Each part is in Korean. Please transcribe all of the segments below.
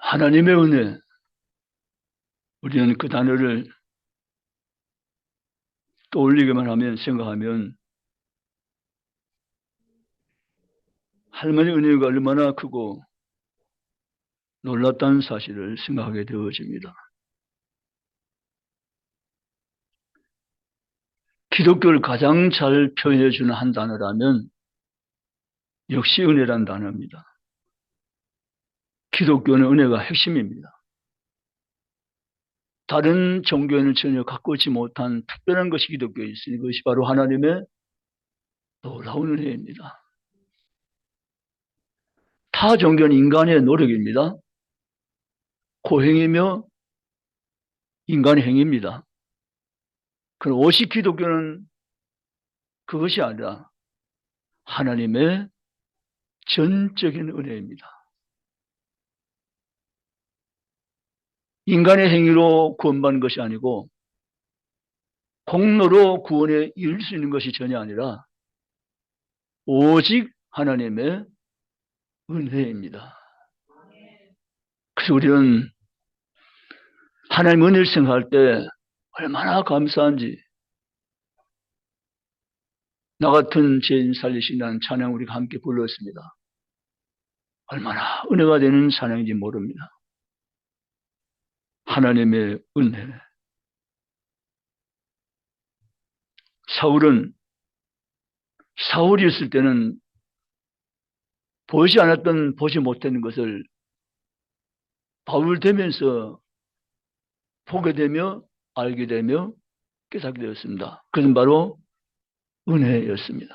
하나님의 은혜, 우리는 그 단어를 떠올리기만 하면, 생각하면 하나님의 은혜가 얼마나 크고 놀랍다는 사실을 생각하게 되어집니다. 기독교를 가장 잘 표현해 주는 한 단어라면 역시 은혜란 단어입니다. 기독교는 은혜가 핵심입니다. 다른 종교에는 전혀 갖고 있지 못한 특별한 것이 기독교에 있으니 그것이 바로 하나님의 놀라운 은혜입니다. 타 종교는 인간의 노력입니다. 고행이며 인간의 행위입니다. 그럼 오직 기독교는 그것이 아니라 하나님의 전적인 은혜입니다. 인간의 행위로 구원받는 것이 아니고 공로로 구원에 이를 수 있는 것이 전혀 아니라 오직 하나님의 은혜입니다. 그래서 우리는 하나님 은혜를 생각할 때 얼마나 감사한지, 나 같은 죄인 살리신다는 찬양 우리가 함께 불렀습니다. 얼마나 은혜가 되는 찬양인지 모릅니다. 하나님의 은혜. 사울이었을 때는 보지 않았던, 보지 못했던 것을 바울 되면서 보게 되며 알게 되며 깨닫게 되었습니다. 그것은 바로 은혜였습니다.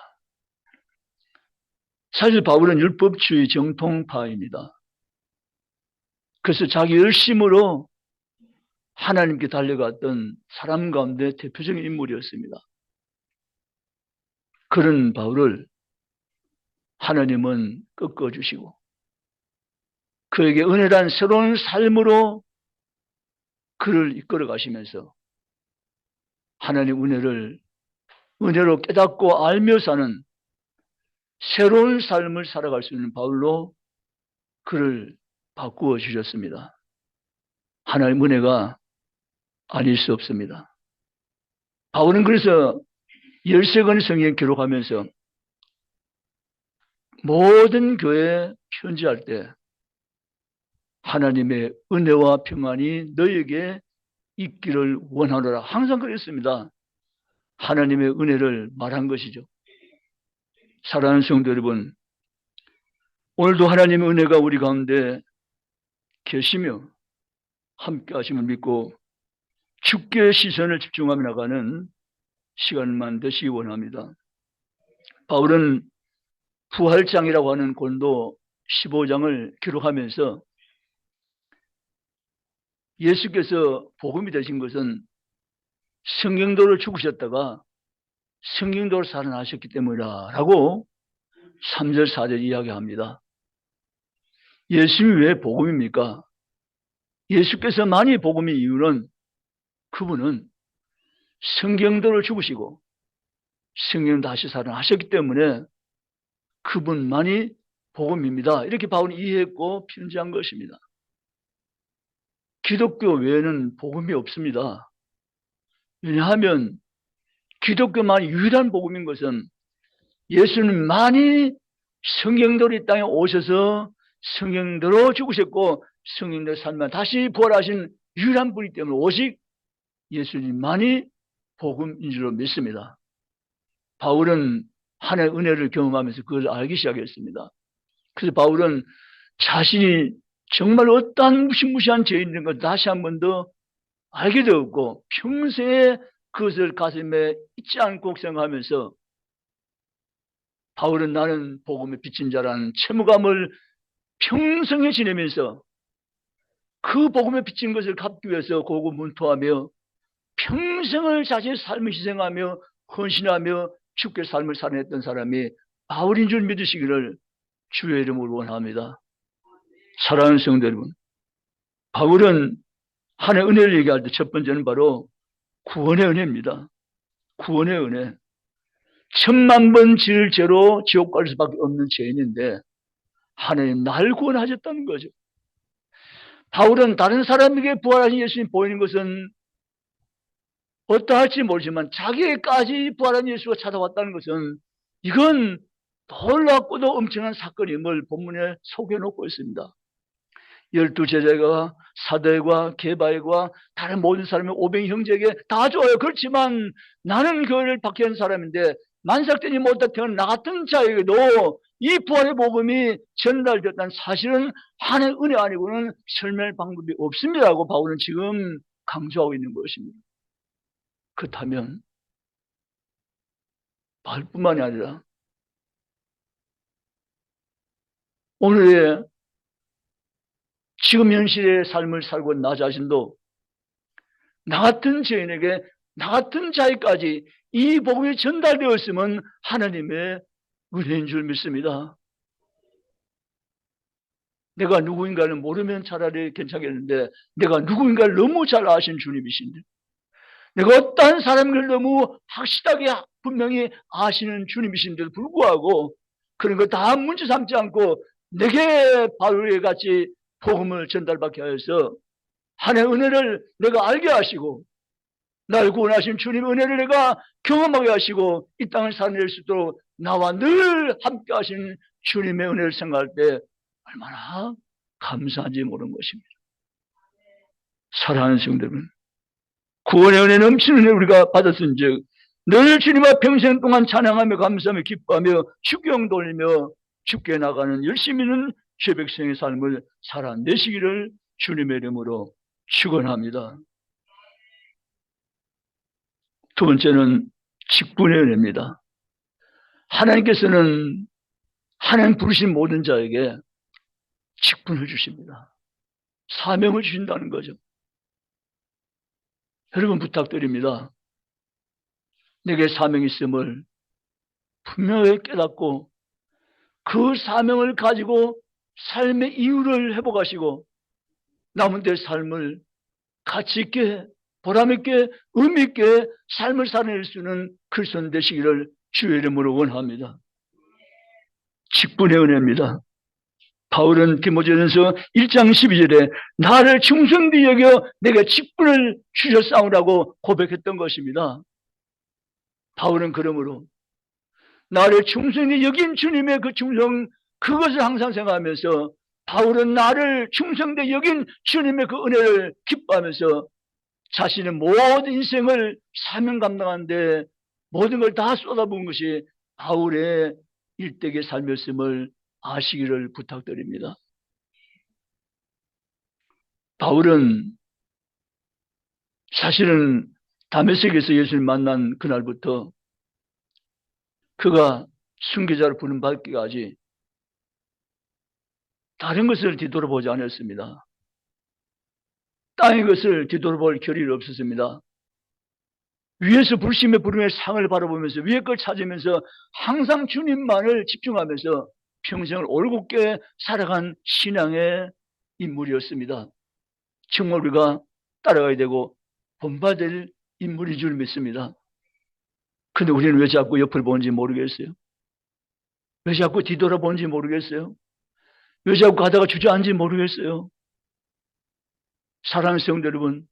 사실 바울은 율법주의 정통파입니다. 그래서 자기 열심으로 하나님께 달려갔던 사람 가운데 대표적인 인물이었습니다. 그런 바울을 하나님은 꺾어주시고 그에게 은혜란 새로운 삶으로 그를 이끌어 가시면서 하나님 은혜로 깨닫고 알며 사는 새로운 삶을 살아갈 수 있는 바울로 그를 바꾸어 주셨습니다. 하나님 은혜가 아닐 수 없습니다. 바울은 그래서 13권의 성경 기록하면서 모든 교회에 편지할 때 하나님의 은혜와 평안이 너에게 있기를 원하노라 항상 그랬습니다. 하나님의 은혜를 말한 것이죠. 사랑하는 성도 여러분, 오늘도 하나님의 은혜가 우리 가운데 계시며 함께 하심을 믿고 주께 시선을 집중하며 나가는 시간만 되시기 원합니다. 바울은 부활장이라고 하는 고린도 15장을 기록하면서 예수께서 복음이 되신 것은 성경도를 죽으셨다가 성경도를 살아나셨기 때문이다 라고 3절 4절 이야기합니다. 예수님이 왜 복음입니까? 예수께서 만이 복음의 이유는 그분은 성경도를 죽으시고 성경 다시 살아나셨기 때문에 그분만이 복음입니다. 이렇게 바울이 이해했고 편지한 것입니다. 기독교 외에는 복음이 없습니다. 왜냐하면 기독교만이 유일한 복음인 것은 예수님만이 성경대로 이 땅에 오셔서 성경대로 죽으셨고 성경대로 살면 다시 부활하신 유일한 분이기 때문에 오직 예수님만이 복음인 줄로 믿습니다. 바울은 하나님의 은혜를 경험하면서 그걸 알기 시작했습니다. 그래서 바울은 자신이 정말 어떠한 무시무시한 죄인인 걸 다시 한 번 더 알게 되었고 평생에 그것을 가슴에 잊지 않고 생각하면서 바울은 나는 복음에 비친 자라는 채무감을 평생에 지내면서 그 복음에 비친 것을 갚기 위해서 고군분투하며 평생을 자신의 삶을 희생하며 헌신하며 주께 삶을 살아냈던 사람이 바울인 줄 믿으시기를 주의 이름으로 원합니다. 사랑하는 성도 여러분, 바울은 하나님의 은혜를 얘기할 때 첫 번째는 바로 구원의 은혜입니다. 구원의 은혜. 10,000번 지을 죄로 지옥 갈 수밖에 없는 죄인인데 하나님 날 구원하셨다는 거죠. 바울은 다른 사람에게 부활하신 예수님 보이는 것은 어떠할지 모르지만 자기에게까지 부활한 예수가 찾아왔다는 것은 이건 놀랍고도 엄청난 사건임을 본문에 소개해놓고 있습니다. 12제자가 사도과 게바와 다른 모든 사람의 500 형제에게 다 줘요. 그렇지만 나는 교회를 박해한 사람인데 만삭되지 못했던 나 같은 자에게도 이 부활의 복음이 전달됐다는 사실은 하나의 은혜 아니고는 설명할 방법이 없습니다라고 바울은 지금 강조하고 있는 것입니다. 그렇다면 바울뿐만이 아니라 오늘의 지금 현실의 삶을 살고 있는 나 자신도 나 같은 죄인에게 나 같은 자에까지 이 복음이 전달되었으면 하나님의 은혜인 줄 믿습니다. 내가 누구인가를 모르면 차라리 괜찮겠는데 내가 누구인가를 너무 잘 아신 주님이신데 내가 어떠한 사람을 너무 확실하게 분명히 아시는 주님이신데도 불구하고 그런 거 다 문제 삼지 않고 내게 바울에 같이 복음을 전달받게 하여서 하나님의 은혜를 내가 알게 하시고 날 구원하신 주님의 은혜를 내가 경험하게 하시고 이 땅을 살아낼 수 있도록 나와 늘 함께 하신 주님의 은혜를 생각할 때 얼마나 감사한지 모르는 것입니다. 사랑하는 성도 여러분, 구원의 은혜 넘치는 은혜 우리가 받았은즉 늘 주님 앞 평생 동안 찬양하며 감사하며 기뻐하며 주경 돌리며 죽게 나가는 열심히 있는 죄 백성의 삶을 살아내시기를 주님의 이름으로 축원합니다. 두 번째는 직분의 은혜입니다. 하나님께서는 하나님 부르신 모든 자에게 직분을 주십니다. 사명을 주신다는 거죠. 여러분 부탁드립니다. 내게 사명이 있음을 분명히 깨닫고 그 사명을 가지고 삶의 이유를 회복하시고 남은 내 삶을 가치 있게 보람 있게 의미 있게 삶을 살아낼 수 있는 그리스도인 되시기를 주의 이름으로 원합니다. 직분의 은혜입니다. 바울은 디모데전서 1장 12절에 나를 충성되이 여겨 내게 직분을 주셨사오라고 고백했던 것입니다. 바울은 그러므로 나를 충성되이 여긴 주님의 그 충성 그것을 항상 생각하면서 바울은 나를 충성되이 여긴 주님의 그 은혜를 기뻐하면서 자신의 모든 인생을 사명 감당하는데 모든 걸 다 쏟아부은 것이 바울의 일대기의 삶이었음을 아시기를 부탁드립니다. 바울은 사실은 다메섹에서 예수를 만난 그날부터 그가 순교자로 부름받기까지 다른 것을 뒤돌아보지 않았습니다. 땅의 것을 뒤돌아볼 겨를이 없었습니다. 위에서 불심의 부름의 상을 바라보면서 위의 걸 찾으면서 항상 주님만을 집중하면서 평생을 올곧게 살아간 신앙의 인물이었습니다. 정말 우리가 따라가야 되고 본받을 인물인 줄 믿습니다. 근데 우리는 왜 자꾸 옆을 보는지 모르겠어요. 왜 자꾸 뒤돌아보는지 모르겠어요. 왜 자꾸 가다가 주저앉는지 모르겠어요. 사랑하는 성도 여러분,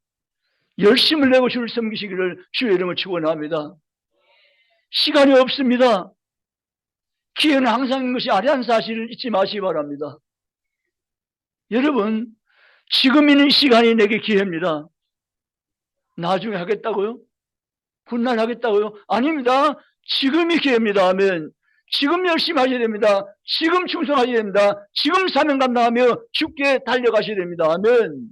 열심을 내고 주를 섬기시기를 주의 이름을 축원합니다. 시간이 없습니다. 기회는 항상 것이 아니라는 사실을 잊지 마시기 바랍니다. 여러분, 지금 있는 시간이 내게 기회입니다. 나중에 하겠다고요? 훗날 하겠다고요? 아닙니다. 지금이 기회입니다. 아멘. 지금 열심히 하셔야 됩니다. 지금 충성하셔야 됩니다. 지금 사명 감당하며 죽게 달려가셔야 됩니다. 아멘.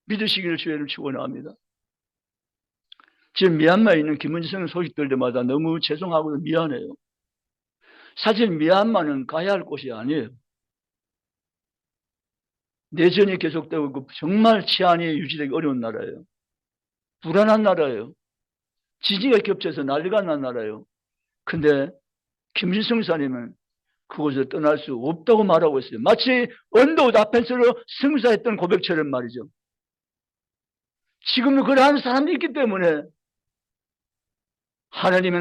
믿으시기를 주의를 축원합니다. 지금 미얀마에 있는 김은성 소식 들 때마다 너무 죄송하고 미안해요. 사실 미얀마는 가야 할 곳이 아니에요. 내전이 계속되고 정말 치안이 유지되기 어려운 나라예요. 불안한 나라예요. 지진이 겹쳐서 난리가 난 나라예요. 근데 김일성 사님은 그곳을 떠날 수 없다고 말하고 있어요. 마치 언더우드 아펜스로 승사했던 고백처럼 말이죠. 지금도 그러한 사람들이 있기 때문에 하나님의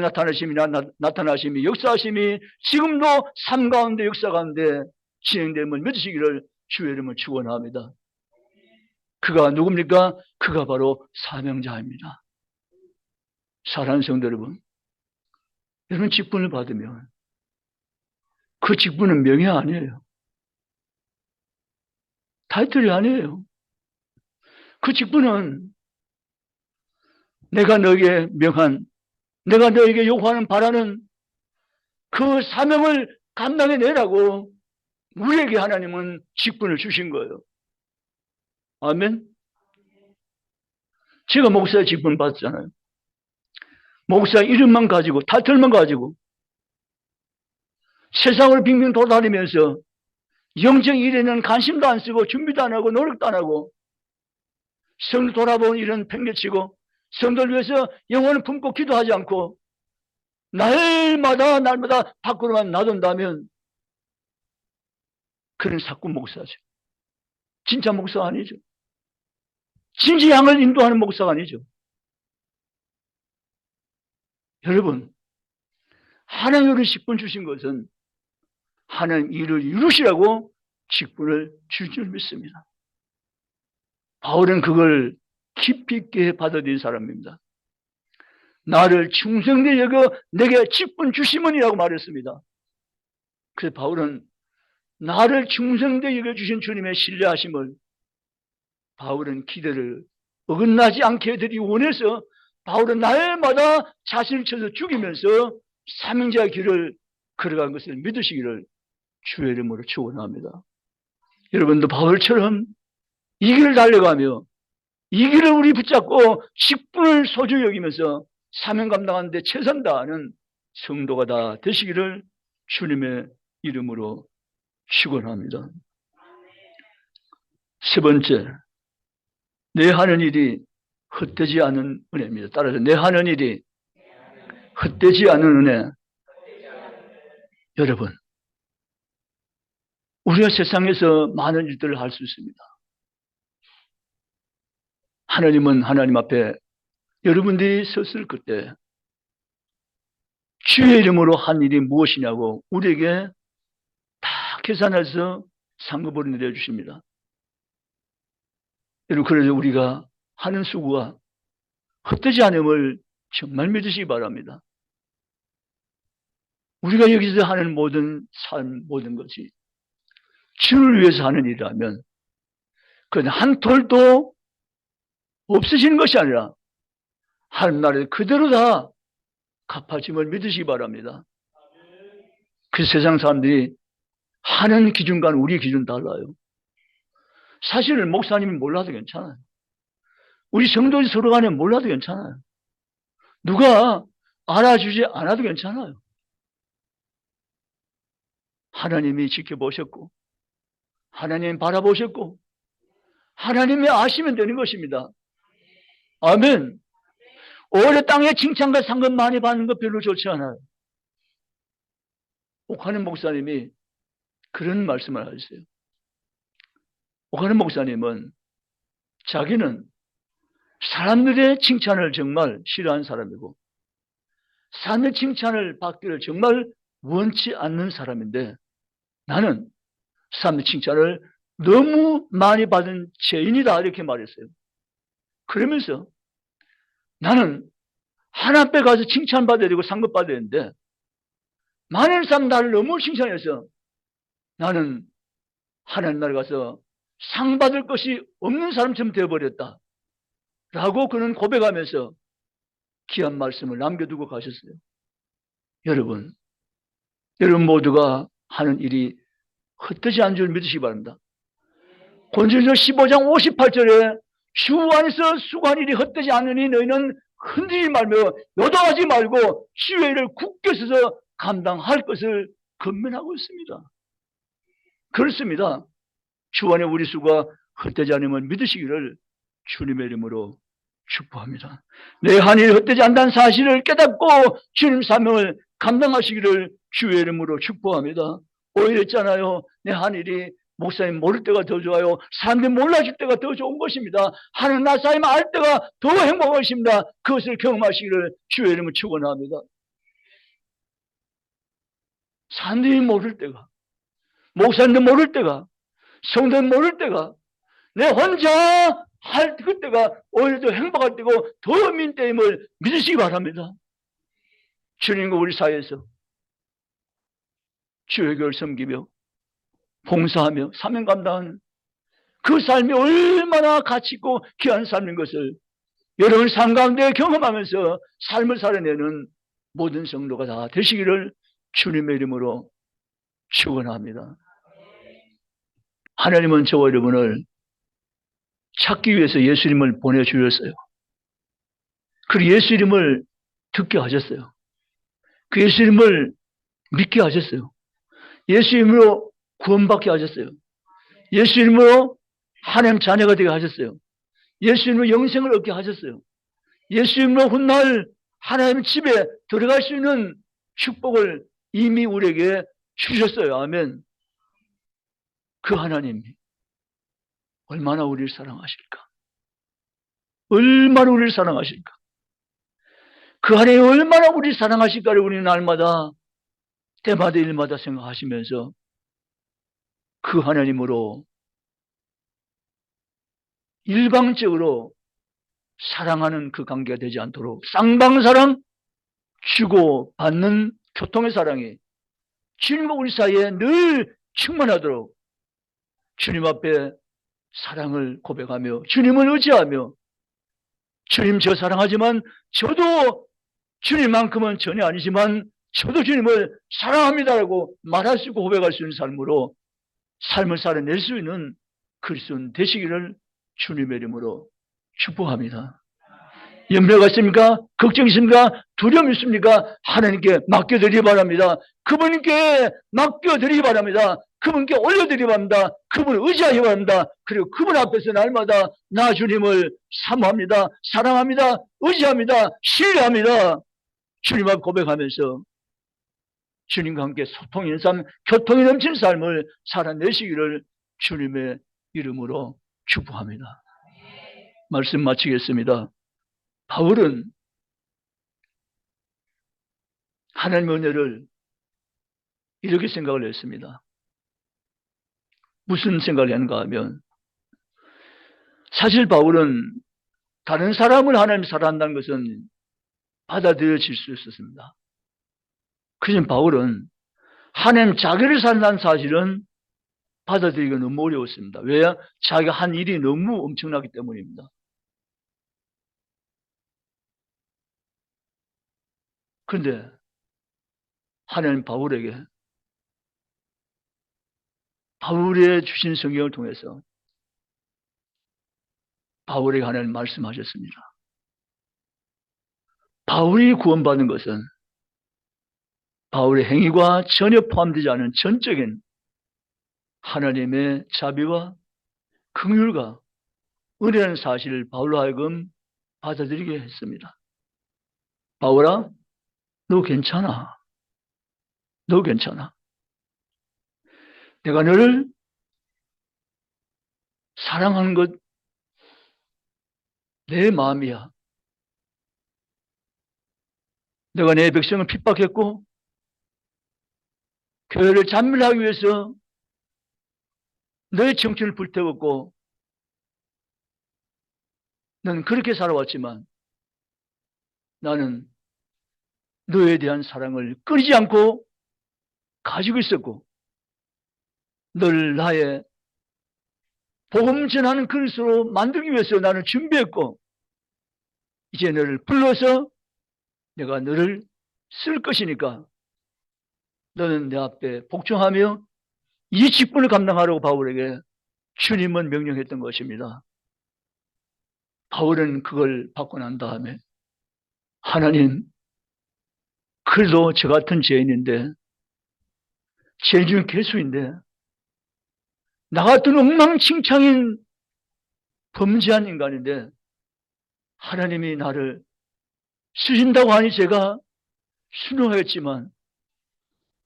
나타나심이 역사하심이 지금도 삶 가운데 역사 가운데 진행됨을 믿으시기를 주의 이름을 축원합니다. 그가 누굽니까? 그가 바로 사명자입니다. 사랑하는 성도 여러분, 여러분 직분을 받으면 그 직분은 명예 아니에요. 타이틀이 아니에요. 그 직분은 내가 너에게 명한, 내가 너에게 요구하는 바라는 그 사명을 감당해내라고 우리에게 하나님은 직분을 주신 거예요. 아멘. 제가 목사의 직분 받았잖아요. 목사 이름만 가지고 타이틀만 가지고 세상을 빙빙 돌아다니면서 영적 일에는 관심도 안 쓰고 준비도 안 하고 노력도 안 하고 성도 돌아보는 일은 팽개치고 성도를 위해서 영혼을 품고 기도하지 않고 날마다 밖으로만 놔둔다면 그런 사꾼 목사죠. 진짜 목사 아니죠. 진짜 양을 인도하는 목사가 아니죠. 여러분, 하나님의 직분 주신 것은 하나님 일을 이루시라고 직분을 줄 줄 믿습니다. 바울은 그걸 깊이 있게 받아들인 사람입니다. 나를 충성되이 여겨 내게 직분 주시면이라고 말했습니다. 그래서 바울은 나를 충성되이 여겨주신 주님의 신뢰하심을 바울은 기대를 어긋나지 않게 해드리기 원해서 바울은 날마다 자신을 쳐서 죽이면서 사명자의 길을 걸어간 것을 믿으시기를 주의 이름으로 축원합니다. 여러분도 바울처럼 이 길을 달려가며 이 길을 우리 붙잡고 직분을 소중히 여기면서 사명 감당하는 데 최선 다하는 성도가 다 되시기를 주님의 이름으로 축원합니다. 세 번째, 내 하는 일이 헛되지 않은 은혜입니다. 따라서 내 하는 일이 헛되지 않은 은혜. 여러분, 우리가 세상에서 많은 일들을 할 수 있습니다. 하나님은 하나님 앞에 여러분들이 섰을 그때 주의 이름으로 한 일이 무엇이냐고 우리에게 다 계산해서 상급을 내려주십니다. 여러분, 그래서 우리가 하는 수고가 헛되지 않음을 정말 믿으시기 바랍니다. 우리가 여기서 하는 모든 삶, 모든 것이 주를 위해서 하는 일이라면 그건 한 톨도 없어지는 것이 아니라 하늘나라에 그대로 다 갚아짐을 믿으시기 바랍니다. 그 세상 사람들이 하는 기준과는 우리 기준 달라요. 사실은 목사님이 몰라도 괜찮아요. 우리 성도들 서로 간에 몰라도 괜찮아요. 누가 알아주지 않아도 괜찮아요. 하나님이 지켜보셨고 하나님이 바라보셨고 하나님이 아시면 되는 것입니다. 아멘. 오래 땅에 칭찬과 상급 많이 받는 것 별로 좋지 않아요. 옥하는 목사님이 그런 말씀을 하셨어요. 옥하는 목사님은 자기는 사람들의 칭찬을 정말 싫어하는 사람이고 사람의 칭찬을 받기를 정말 원치 않는 사람인데 나는 사람의 칭찬을 너무 많이 받은 죄인이다 이렇게 말했어요. 그러면서 나는 하나님 앞에 가서 칭찬받아야 되고 상급받아야 되는데 많은 사람 나를 너무 칭찬해서 나는 하나님 나라에 가서 상 받을 것이 없는 사람처럼 되어버렸다 라고 그는 고백하면서 귀한 말씀을 남겨두고 가셨어요. 여러분 모두가 하는 일이 헛되지 않은 줄 믿으시기 바랍니다. 고린도전서 15장 58절에 주 안에서 수고한 일이 헛되지 않으니 너희는 흔들리지 말며 요동하지 말고 주의 일을 굳게 서서 감당할 것을 권면하고 있습니다. 그렇습니다. 주 안에 우리 수고가 헛되지 않으면 믿으시기를 주님의 이름으로 축복합니다. 내 한 일이 헛되지 않다는 사실을 깨닫고 주님 사명을 감당하시기를 주의 이름으로 축복합니다. 오히려 있잖아요. 내 한 일이 목사님 모를 때가 더 좋아요. 사람들이 몰라줄 때가 더 좋은 것입니다. 하나님 나사님 알 때가 더 행복한 것입니다. 그것을 경험하시기를 주의 이름으로 축원합니다. 사람들이 모를 때가, 목사님도 모를 때가, 성도는 모를 때가 내 혼자 할 그때가 오히려 더 행복할 때고 더 민때임을 믿으시기 바랍니다. 주님과 우리 사이에서 주의 교회를 섬기며 봉사하며 사명 감당하는 그 삶이 얼마나 가치 있고 귀한 삶인 것을 여러분 삶 가운데 경험하면서 삶을 살아내는 모든 성도가 다 되시기를 주님의 이름으로 축원합니다. 하나님은 저와 여러분을 찾기 위해서 예수님을 보내주셨어요. 그리고 예수 이름을 듣게 하셨어요. 그 예수 이름을 믿게 하셨어요. 예수 이름으로 구원받게 하셨어요. 예수 이름으로 하나님 자녀가 되게 하셨어요. 예수 이름으로 영생을 얻게 하셨어요. 예수 이름으로 훗날 하나님 집에 들어갈 수 있는 축복을 이미 우리에게 주셨어요. 아멘. 그 하나님이 얼마나 우리를 사랑하실까? 얼마나 우리를 사랑하실까? 그 하나님이 얼마나 우리를 사랑하실까를 우리는 날마다 때마다 일마다 생각하시면서 그 하나님으로 일방적으로 사랑하는 그 관계가 되지 않도록 쌍방사랑 주고 받는 교통의 사랑이 주님과 우리 사이에 늘 충만하도록 주님 앞에 사랑을 고백하며 주님을 의지하며 주님 저 사랑하지만 저도 주님만큼은 전혀 아니지만 저도 주님을 사랑합니다라고 말할 수 있고 고백할 수 있는 삶으로 삶을 살아낼 수 있는 그리스도인 되시기를 주님의 이름으로 축복합니다. 염려가 있습니까? 걱정이 있습니까? 두려움이 있습니까? 하나님께 맡겨드리기 바랍니다. 그분께 맡겨드리기 바랍니다. 그분께 올려드리기 바랍니다. 그분을 의지하기 바랍니다. 그리고 그분 앞에서 날마다 나 주님을 사모합니다. 사랑합니다. 의지합니다. 신뢰합니다. 주님 앞 고백하면서 주님과 함께 소통이 있는 삶, 교통이 넘치는 삶을 살아내시기를 주님의 이름으로 축복합니다. 말씀 마치겠습니다. 바울은 하나님의 은혜를 이렇게 생각을 했습니다. 무슨 생각을 했는가 하면 사실 바울은 다른 사람을 하나님 사랑한다는 것은 받아들여질 수 있었습니다. 그지만 바울은 하나님 자기를 사랑한다는 사실은 받아들이기가 너무 어려웠습니다. 왜? 자기가 한 일이 너무 엄청나기 때문입니다. 그런데 하나님 바울에게 바울의 주신 성경을 통해서 바울에게 하나님 말씀하셨습니다. 바울이 구원받은 것은 바울의 행위가 전혀 포함되지 않은 전적인 하나님의 자비와 긍휼과 은혜라는 사실을 바울로 하여금 받아들이게 했습니다. 바울아, 너 괜찮아. 너 괜찮아. 내가 너를 사랑하는 것 내 마음이야. 내가 내 백성을 핍박했고 교회를 잔멸하기 위해서 너의 정신을 불태웠고 넌 그렇게 살아왔지만 나는 너에 대한 사랑을 끊이지 않고 가지고 있었고 널 나의 복음 전하는 그릇으로 만들기 위해서 나는 준비했고 이제 너를 불러서 내가 너를 쓸 것이니까 너는 내 앞에 복종하며 이 직분을 감당하라고 바울에게 주님은 명령했던 것입니다. 바울은 그걸 받고 난 다음에 하나님, 그래도 저 같은 죄인인데 죄 중에 괴수인데 나 같은 엉망진창인 범죄한 인간인데 하나님이 나를 쓰신다고 하니 제가 순종했지만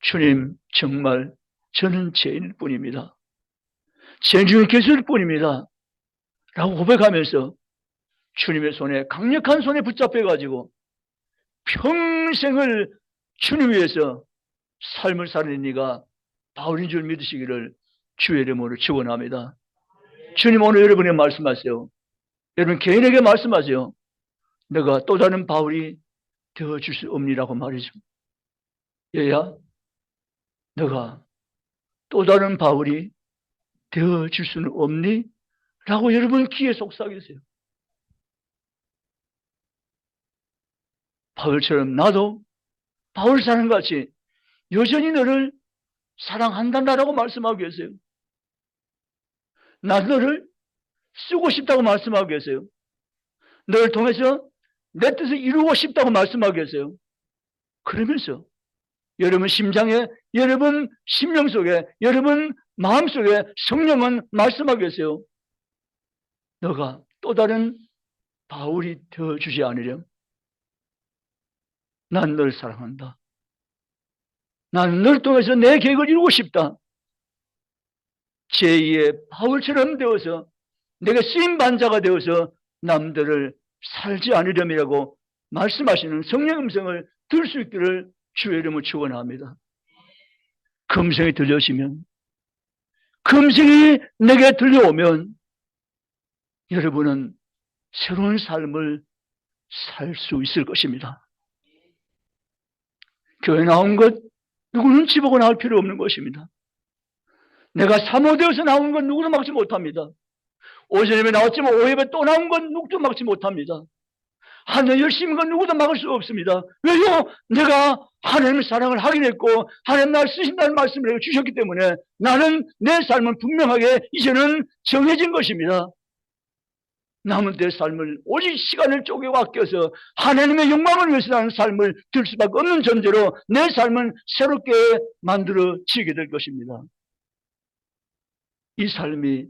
주님 정말 저는 죄인일 뿐입니다. 죄 중에 괴수일 뿐입니다. 라고 고백하면서 주님의 손에 강력한 손에 붙잡혀가지고 평생을 주님 위해서 삶을 사는 이가 바울인 줄 믿으시기를 주의 이름으로 축원합니다. 주님 오늘 여러분의 말씀하세요. 여러분 개인에게 말씀하세요. 내가 또 다른 바울이 되어줄 수 없니라고 말이죠. 얘야, 내가 또 다른 바울이 되어줄 수는 없니? 라고 여러분 귀에 속삭이세요. 바울처럼 나도 바울 사랑같이 여전히 너를 사랑한다라고 말씀하고 계세요. 나 너를 쓰고 싶다고 말씀하고 계세요. 너를 통해서 내 뜻을 이루고 싶다고 말씀하고 계세요. 그러면서 여러분 심장에, 여러분 심령 속에, 여러분 마음 속에 성령은 말씀하고 계세요. 너가 또 다른 바울이 되어주지 않으렴. 난 널 사랑한다. 난 널 통해서 내 계획을 이루고 싶다. 제2의 바울처럼 되어서 내가 쓰임반자가 되어서 남들을 살지 않으렴이라고 말씀하시는 성령 음성을 들을 수 있기를 주의 이름으로 축원합니다. 그 음성이 들려지면, 그 음성이 내게 들려오면 여러분은 새로운 삶을 살 수 있을 것입니다. 교회 나온 것 누구 눈치 보고 나올 필요 없는 것입니다. 내가 사모되어서 나온 건 누구도 막지 못합니다. 오전에 나왔지만 오후에 또 나온 건 누구도 막지 못합니다. 하나님 열심인 건 누구도 막을 수 없습니다. 왜요? 내가 하나님의 사랑을 확인했고 하나님 나를 쓰신다는 말씀을 내가 주셨기 때문에 나는 내 삶은 분명하게 이제는 정해진 것입니다. 남은 내 삶을 오직 시간을 쪼개고 아껴서 하나님의 영광을 위해서 나는 삶을 들 수밖에 없는 전제로 내 삶은 새롭게 만들어지게 될 것입니다. 이 삶이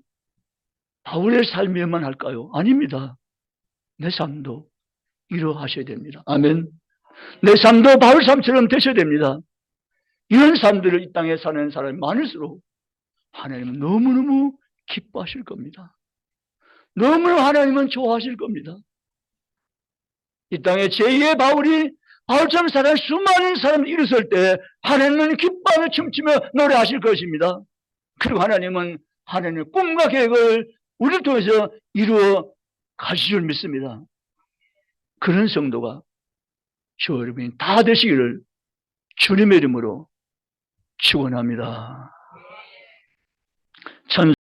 바울의 삶이어만 할까요? 아닙니다. 내 삶도 이루어하셔야 됩니다. 아멘. 내 삶도 바울 삶처럼 되셔야 됩니다. 이런 삶들을 이 땅에 사는 사람이 많을수록 하나님은 너무너무 기뻐하실 겁니다. 너무너무 하나님은 좋아하실 겁니다. 이 땅에 제2의 바울이 바울처럼 살아가는 수많은 사람을 일었을 때 하나님은 기뻐하며 춤추며 노래하실 것입니다. 그리고 하나님은 하나님의 꿈과 계획을 우리를 통해서 이루어 가실 줄 믿습니다. 그런 성도가 저 여러분이 다 되시기를 주님의 이름으로 축원합니다.